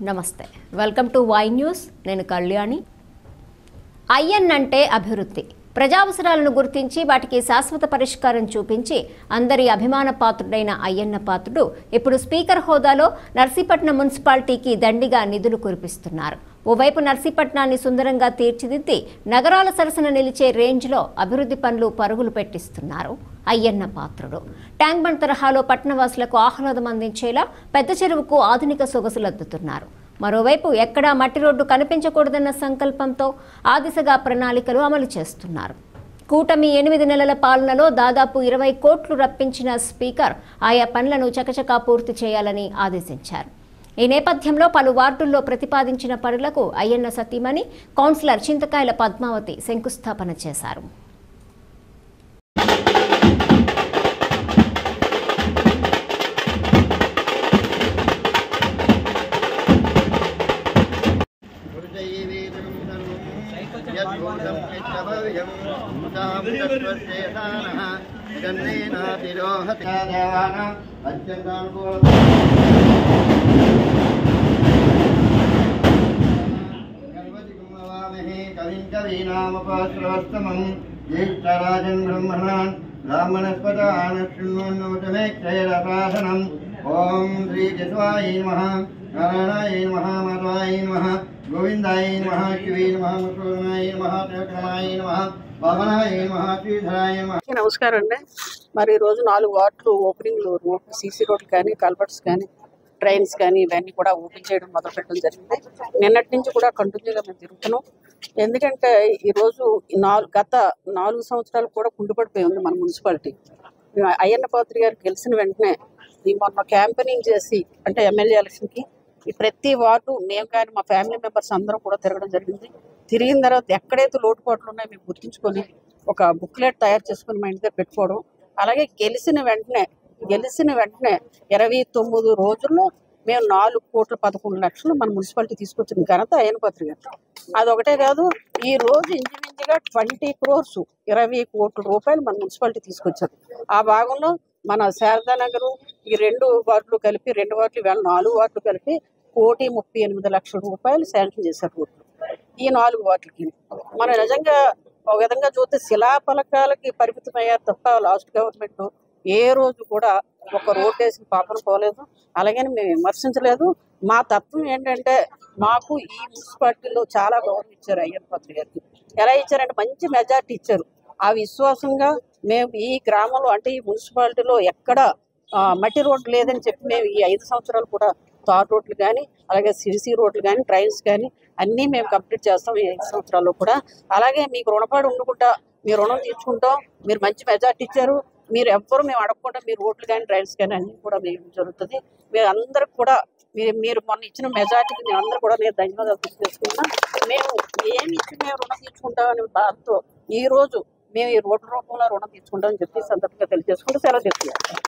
నమస్తే welcome to Y news నేను Kalyani IN అంటే అభివృద్ధి ప్రజావసరాలను గుర్తించి వాటికి శాశ్వత పరిష్కారం చూపించి అందరి అభిమాన పాత్రుడైన అయ్యన్న పాత్రుడు ఇప్పుడు స్పీకర్ హోదాలో నర్సీపట్నం మున్సిపాలిటీకి దండిగా నిధులు కురిపిస్తున్నారు. ఓవైపు నర్సీపట్నాన్ని సుందరంగా తీర్చిదిద్ది నగరాల సరసన నిలిచే రేంజ్లో అభివృద్ధి పనులు పరుగులు పెట్టిస్తున్నారు అయ్యన్న పాత్రుడు. ట్యాంక్ బండ్ తరహాలో పట్టణవాసులకు ఆహ్లాదం అందించేలా పెద్ద చెరువుకు ఆధునిక సొగసులద్దుతున్నారు. మరోవైపు ఎక్కడా మట్టి రోడ్డు కనిపించకూడదన్న సంకల్పంతో ఆ దిశగా ప్రణాళికలు అమలు చేస్తున్నారు. కూటమి 8 నెలల పాలనలో దాదాపు 20 కోట్లు రప్పించిన స్పీకర్ ఆయా పనులను చకచకా పూర్తి చేయాలని ఆదేశించారు. ఈ నేపథ్యంలో పలు వార్డుల్లో ప్రతిపాదించిన పనులకు అయ్యన్న సతీమణి కౌన్సిలర్ చింతకాయల పద్మావతి శంకుస్థాపన చేశారు. ओम श्री केशवाय नमः नारायणाय नमः माधवाय नमः गोविंदाय नमः शिवाय नमः मुसलमाय नमः त्रिविक्रमाय नमः वामनाय नमः श्रीधराय नमः. నమస్కారం అండి. మరి రోజు 4 వార్డులు ఓపెనింగ్లు సీసీ రోడ్లు కానీ కల్వర్ట్స్ కానీ ట్రైన్స్ కానీ ఇవన్నీ కూడా ఓపెన్ చేయడం మొదలుపెట్టడం జరిగింది. నిన్నటి నుంచి కూడా కంటిన్యూగా మేము తిరుగుతున్నాం. ఎందుకంటే ఈరోజు గత 4 సంవత్సరాలు కూడా కుంటుపడిపోయి ఉంది మన మున్సిపాలిటీ. అయ్యన్న పాత్రి గారు గెలిచిన వెంటనే మొన్న క్యాంపెయినింగ్ చేసి అంటే ఎమ్మెల్యే ఎలక్షన్కి ఈ ప్రతి వార్డు మేము కానీ మా ఫ్యామిలీ మెంబర్స్ అందరం కూడా తిరగడం జరిగింది. తిరిగిన తర్వాత ఎక్కడైతే లోటుపాట్లు ఉన్నాయో మేము గుర్తించుకొని ఒక బుక్లెట్ తయారు చేసుకుని మా ఇంటి దగ్గర పెట్టుకోవడం. అలాగే గెలిచిన వెంటనే 29 రోజుల్లో మేము 4,11,00,000 మన మున్సిపాలిటీ తీసుకొచ్చిన ఘనత అయ్యన్న పాత్రి గారు. అదొకటే కాదు, ఈ రోజు ఇంచుమించుగా 20 crores 20 కోట్ల రూపాయలు మన మున్సిపాలిటీ తీసుకొచ్చారు. ఆ భాగంలో మన శారదానగర్ ఈ 2 వార్డులు కలిపి 2 వార్డులు 4 వార్డులు కలిపి 1,38,00,000 రూపాయలు శాంక్షన్ చేశారు. ఈ 4 వార్డులకి మనం నిజంగా ఒక విధంగా చూస్తే శిలాఫలకాలకి పరిమితమయ్యారు తప్ప లాస్ట్ గవర్నమెంట్ ఏ రోజు కూడా ఒక రోడ్ వేసిన పాపన పోలేదు. అలాగని మేము విమర్శించలేదు. మా తత్వం ఏంటంటే మాకు ఈ మున్సిపాలిటీలో చాలా గౌరవం ఇచ్చారు అయ్యన్న పాత్రి గారికి. ఎలా ఇచ్చారంటే మంచి మెజార్టీ ఇచ్చారు. ఆ విశ్వాసంగా మేము ఈ గ్రామంలో అంటే ఈ మున్సిపాలిటీలో ఎక్కడ మట్టి రోడ్లు లేదని చెప్పి మేము ఈ 5 సంవత్సరాలు కూడా తార్ రోడ్లు కానీ అలాగే సిసి రోడ్లు కానీ ట్రైన్స్ కానీ అన్నీ మేము కంప్లీట్ చేస్తాం ఈ 5 సంవత్సరాల్లో కూడా. అలాగే మీకు రుణపాటు ఉండకుండా మీ రుణం తీర్చుకుంటాం. మీరు మంచి మెజార్టీ ఇచ్చారు. మీరు ఎవ్వరు మేము అడగకుండా మీరు రోడ్లు కానీ ట్రైన్స్ కానీ అన్నీ కూడా మేము జరుగుతుంది. మీరు అందరికి కూడా మీరు మొన్న ఇచ్చిన మెజార్టీకి మేము అందరూ కూడా నేను ధన్యవాదాలు తెలియజేసుకున్నాం. మేము ఏమి ఇచ్చి మేము రుణం తీర్చుకుంటామని బాధతో ఈ రోజు మేము ఈ రోడ్ల రూపంలో రుణం తీసుకుంటామని చెప్పి సందర్భంగా తెలియజేసుకుంటూ సెలవు తీసుకున్నాం.